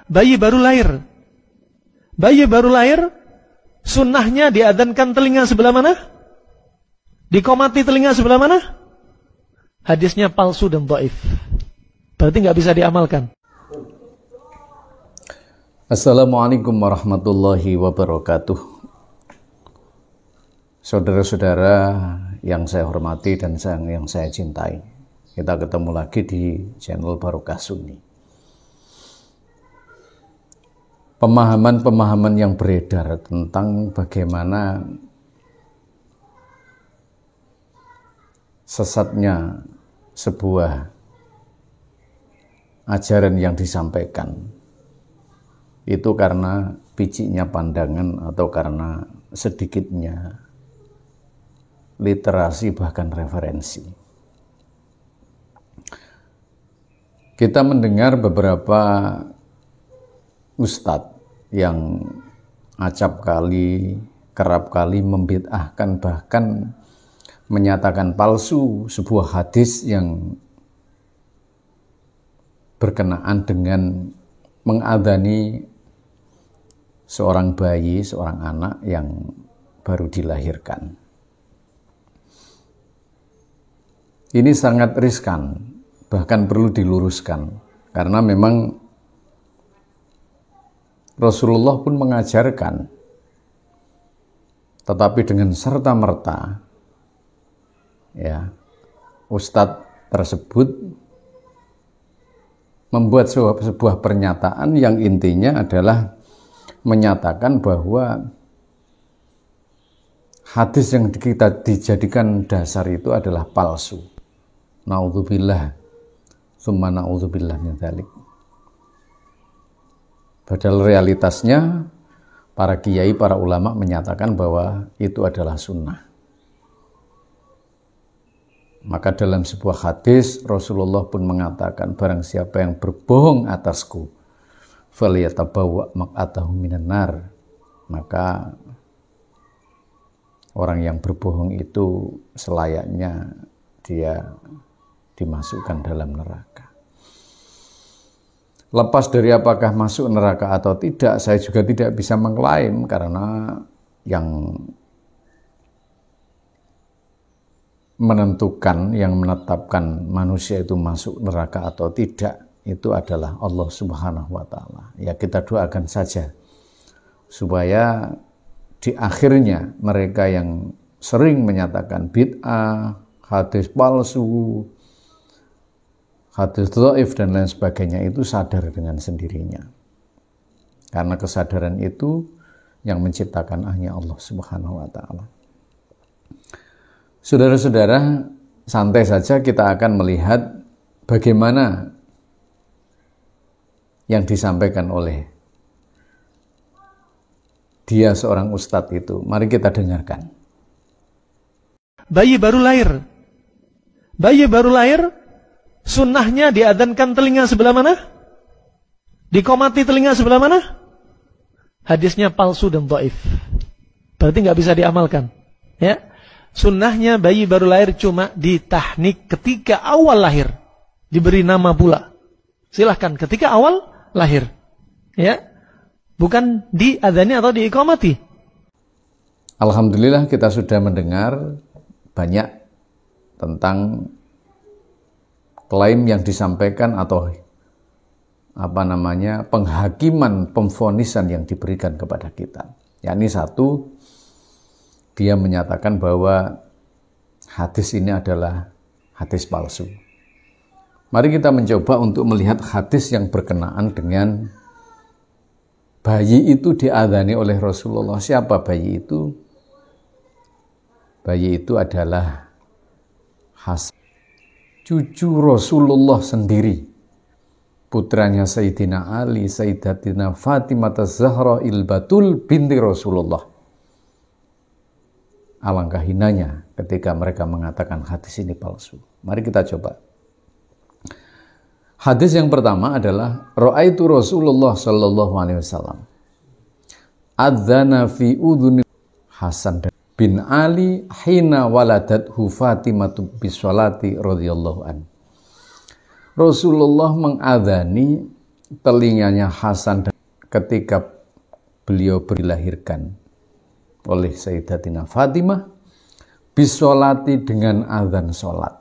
bayi baru lahir. Bayi baru lahir, sunnahnya diadzankan telinga sebelah mana? Diqomati telinga sebelah mana? Hadisnya palsu dan dhaif. Berarti nggak bisa diamalkan. Assalamualaikum warahmatullahi wabarakatuh. Saudara-saudara yang saya hormati dan yang saya cintai, kita ketemu lagi di channel Barokah Sunni. Pemahaman-pemahaman yang beredar tentang bagaimana sesatnya sebuah ajaran yang disampaikan itu karena piciknya pandangan atau karena sedikitnya literasi bahkan referensi. Kita mendengar beberapa ustadz yang acap kali, kerap kali membid'ahkan bahkan menyatakan palsu sebuah hadis yang berkenaan dengan mengadani seorang bayi, seorang anak yang baru dilahirkan. Ini sangat riskan, bahkan perlu diluruskan, karena memang Rasulullah pun mengajarkan, tetapi dengan serta-merta, ya, ustadz tersebut membuat sebuah pernyataan yang intinya adalah menyatakan bahwa hadis yang kita dijadikan dasar itu adalah palsu. Naudzubillah, summa naudzubillah min dzalik. Padahal realitasnya para kiai, para ulama menyatakan bahwa itu adalah sunnah. Maka dalam sebuah hadis Rasulullah pun mengatakan, barang siapa yang berbohong atasku, falyatabawwa maq'atahu minan nar, maka orang yang berbohong itu selayaknya dia dimasukkan dalam neraka. Lepas dari apakah masuk neraka atau tidak, saya juga tidak bisa mengklaim, karena yang menentukan, yang menetapkan manusia itu masuk neraka atau tidak, itu adalah Allah Subhanahu wa Ta'ala. Ya, kita doakan saja supaya di akhirnya mereka yang sering menyatakan bid'ah, hadis palsu, hadis dhaif dan lain sebagainya itu sadar dengan sendirinya. Karena kesadaran itu yang menciptakan hanya Allah Subhanahu wa Ta'ala. Saudara-saudara, santai saja kita akan melihat bagaimana yang disampaikan oleh dia seorang ustadz itu. Mari kita dengarkan. Bayi baru lahir. Bayi baru lahir, sunnahnya diadzankan telinga sebelah mana? Diqomati telinga sebelah mana? Hadisnya palsu dan dhaif. Berarti nggak bisa diamalkan. Ya. Sunnahnya bayi baru lahir cuma ditahnik ketika awal lahir, diberi nama pula. Silahkan ketika awal lahir, ya, bukan diadzani atau diiqamati. Alhamdulillah kita sudah mendengar banyak tentang klaim yang disampaikan atau penghakiman, pemvonisan yang diberikan kepada kita. Yakni satu, dia menyatakan bahwa hadis ini adalah hadis palsu. Mari kita mencoba untuk melihat hadis yang berkenaan dengan bayi itu diadzani oleh Rasulullah. Siapa bayi itu? Bayi itu adalah Hasan, cucu Rasulullah sendiri, putranya Sayyidina Ali, Sayyidatina Fatimah Az-Zahra il-Batul binti Rasulullah. Alangkah hinanya ketika mereka mengatakan hadis ini palsu. Mari kita coba. Hadis yang pertama adalah ra'aitu Rasulullah sallallahu alaihi wasallam adzana fi udhuni Hasan bin Ali hina waladathu Fatimah bis salati radhiyallahu an. Rasulullah mengadzani telinganya Hasan ketika beliau dilahirkan oleh Sayyidatina Fatimah bisolati dengan azan sholat.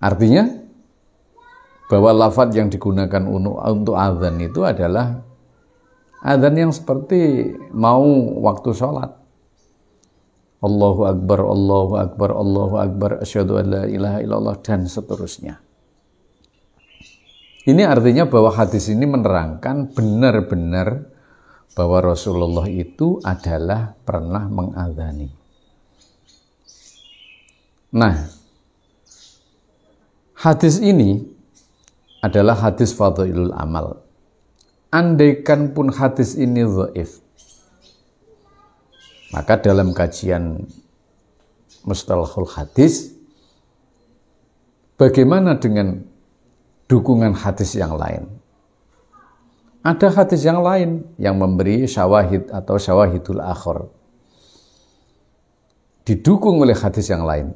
Artinya bahwa lafaz yang digunakan untuk azan itu adalah azan yang seperti mau waktu sholat. Allahu Akbar, Allahu Akbar, Allahu Akbar, asyhadu an la ilaha illallah, dan seterusnya. Ini artinya bahwa hadis ini menerangkan benar-benar bahwa Rasulullah itu adalah pernah mengadzani. Nah, hadis ini adalah hadis fadhailul amal. Andaikan pun hadis ini dhaif, maka dalam kajian mustalahul hadis, bagaimana dengan dukungan hadis yang lain? Ada hadis yang lain yang memberi syawahid atau syawahidul akhar, didukung oleh hadis yang lain.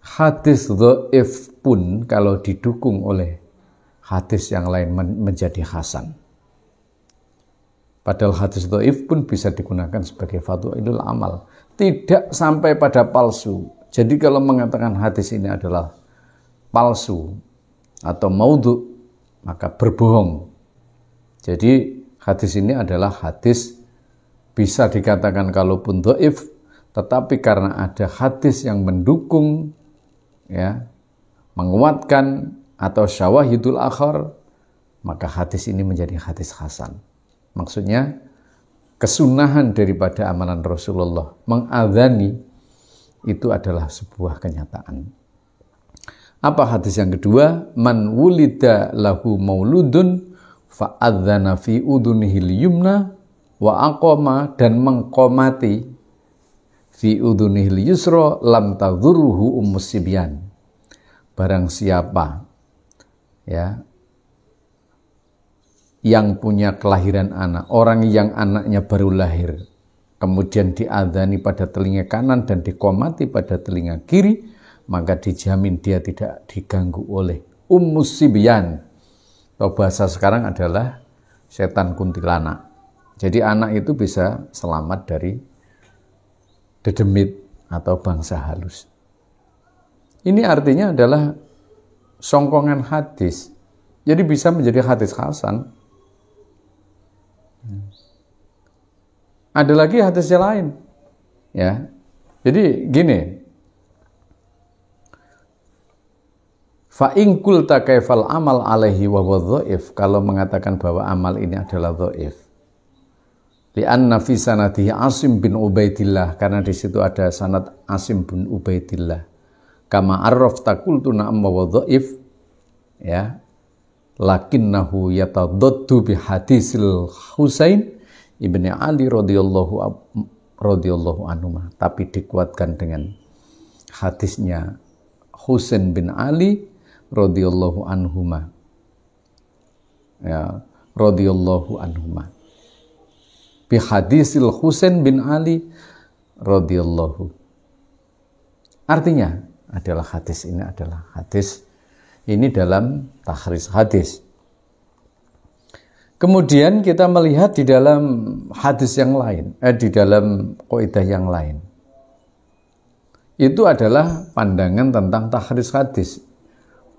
Hadis dhaif pun kalau didukung oleh hadis yang lain menjadi hasan. Padahal hadis dhaif pun bisa digunakan sebagai fadhailul amal, tidak sampai pada palsu. Jadi kalau mengatakan hadis ini adalah palsu atau maudhu, maka berbohong. Jadi hadis ini adalah hadis bisa dikatakan kalaupun dhaif, tetapi karena ada hadis yang mendukung, ya, menguatkan atau syawahidul akhar, maka hadis ini menjadi hadis hasan. Maksudnya kesunahan daripada amalan Rasulullah mengadzani itu adalah sebuah kenyataan. Apa hadis yang kedua? Man wulida lahu mauludun fa'adzana fi udunihil yumna wa aqama, dan mengqomati fi udunihil yusra lam tadhurruhu ummus sibyan. Barang siapa, ya, yang punya kelahiran anak, orang yang anaknya baru lahir, kemudian diadzani pada telinga kanan dan diqomati pada telinga kiri, maka dijamin dia tidak diganggu oleh ummus sibyan. Atau bahasa sekarang adalah setan kuntilanak. Jadi anak itu bisa selamat dari dedemit atau bangsa halus. Ini artinya adalah songkongan hadis. Jadi bisa menjadi hadis hasan. Ada lagi hadis yang lain. Ya. Jadi gini. Fa in qulta kaifal amal alaihi wa huwa dhaif, kalau mengatakan bahwa amal ini adalah dhaif. Li anna fi sanadihi Asim bin Ubaidillah, karena di situ ada sanad Asim bin Ubaidillah. Kama arrafta qultu na'am wa dhaif, ya. Lakinnahu yatadaddu bi hadisil Husain ibni Ali radhiyallahu anhu, tapi dikuatkan dengan hadisnya Husain bin Ali radhiyallahu anhuma, ya, radhiyallahu anhuma, bi hadisil Husain bin Ali radhiyallahu. Artinya adalah hadis ini adalah hadis ini dalam takhrij hadis. Kemudian kita melihat di dalam hadis yang lain, di dalam kaidah yang lain, itu adalah pandangan tentang takhrij hadis,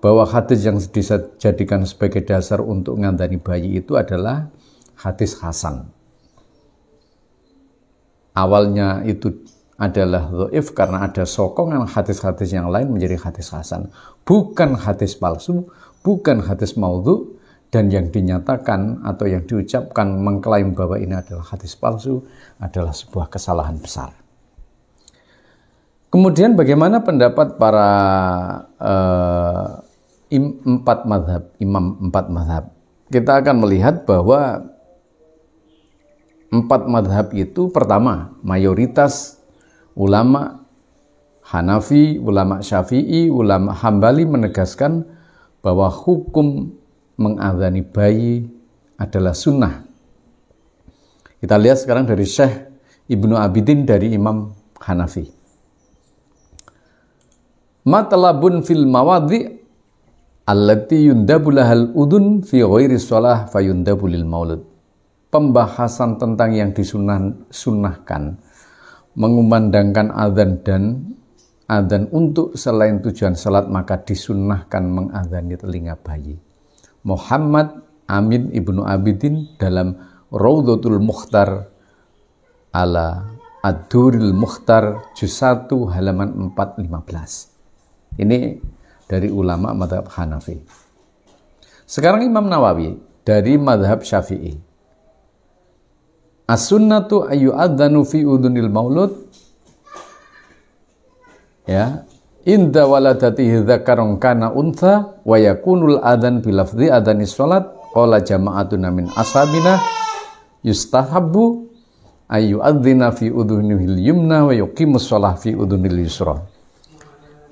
bahwa hadis yang dijadikan sebagai dasar untuk ngandani bayi itu adalah hadis hasan. Awalnya itu adalah dhaif karena ada sokongan hadis-hadis yang lain menjadi hadis hasan. Bukan hadis palsu, bukan hadis maudhu, dan yang dinyatakan atau yang diucapkan mengklaim bahwa ini adalah hadis palsu adalah sebuah kesalahan besar. Kemudian bagaimana pendapat para imam empat madhab? Kita akan melihat bahwa empat madhab itu, pertama, mayoritas ulama Hanafi, ulama Syafi'i, ulama Hambali menegaskan bahwa hukum mengadzani bayi adalah sunnah. Kita lihat sekarang dari Syekh Ibnu Abidin dari Imam Hanafi. Matlabun fil mawadhi allati yundabu lahal udun fi ghairi shalah fayundabu lil maulud. Pembahasan tentang yang disunnahkan mengumandangkan adzan untuk selain tujuan salat, maka disunnahkan mengadzani telinga bayi. Muhammad Amin Ibnu Abidin dalam Raudhatul Mukhtar ala Ad-Duril Mukhtar juz 1 halaman 415. Ini dari ulama mazhab Hanafi. Sekarang Imam Nawawi dari mazhab Syafi'i. As-sunnatu ayyu'adzanu fi udunil maulud, ya, inda waladatihi dzakarun kana untha wa yakunul adzan bilafdhi adzanis shalat. Qala jama'atun min ashabina yustahabbu ayyu'adzina fi udunil yumna wa yuqimus shalah fi udunil yusra.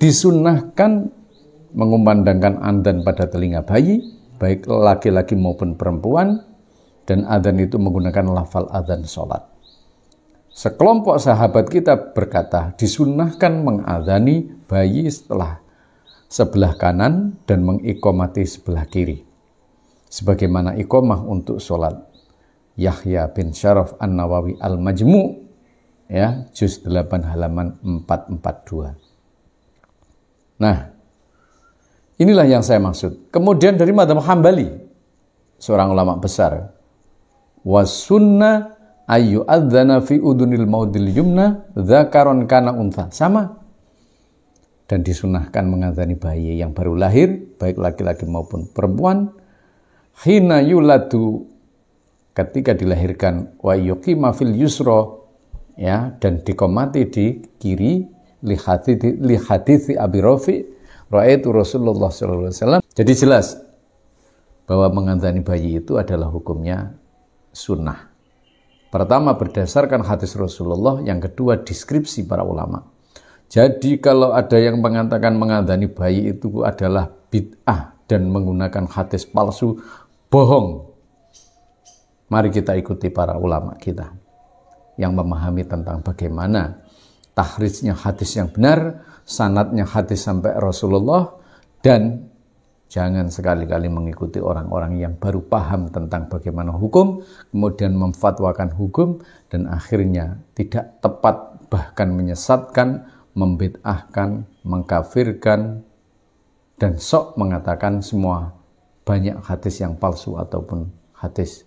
Disunnahkan mengumandangkan adzan pada telinga bayi, baik laki-laki maupun perempuan, dan adzan itu menggunakan lafal adzan salat. Sekelompok sahabat kita berkata, disunnahkan mengadzani bayi sebelah kanan dan mengiqomati sebelah kiri, sebagaimana iqomah untuk sholat. Yahya bin Syaraf An-Nawawi Al-Majmu', ya, juz 8 halaman 442. Nah, inilah yang saya maksud. Kemudian dari mazhab Hambali, seorang ulama besar, wasunna ayyu'adzana fi udunil maudil yumna dzakaron kana untha. Sama. Dan disunahkan mengadzani bayi yang baru lahir, baik laki-laki maupun perempuan, hina yuladu, ketika dilahirkan, wa yuqima fil yusra, ya, dan dikomati di kiri, li hadithi Abi Rafi ra'aitu Rasulullah sallallahu alaihi wasallam. Jadi jelas bahwa mengadzani bayi itu adalah hukumnya sunnah. Pertama berdasarkan hadis Rasulullah, yang kedua deskripsi para ulama. Jadi kalau ada yang mengatakan mengadzani bayi itu adalah bid'ah dan menggunakan hadis palsu, bohong. Mari kita ikuti para ulama kita yang memahami tentang bagaimana tahrijnya hadis yang benar, sanadnya hadis sampai Rasulullah, dan jangan sekali-kali mengikuti orang-orang yang baru paham tentang bagaimana hukum, kemudian memfatwakan hukum, dan akhirnya tidak tepat, bahkan menyesatkan, membid'ahkan, mengkafirkan, dan sok mengatakan semua banyak hadis yang palsu ataupun hadis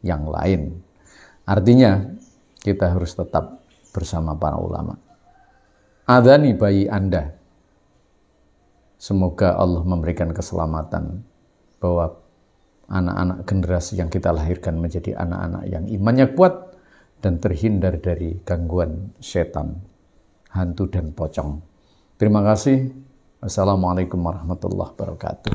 yang lain. Artinya, kita harus tetap bersama para ulama. Adzani bayi Anda. Semoga Allah memberikan keselamatan, bahwa anak-anak generasi yang kita lahirkan menjadi anak-anak yang imannya kuat dan terhindar dari gangguan setan, hantu dan pocong. Terima kasih. Wassalamualaikum warahmatullahi wabarakatuh.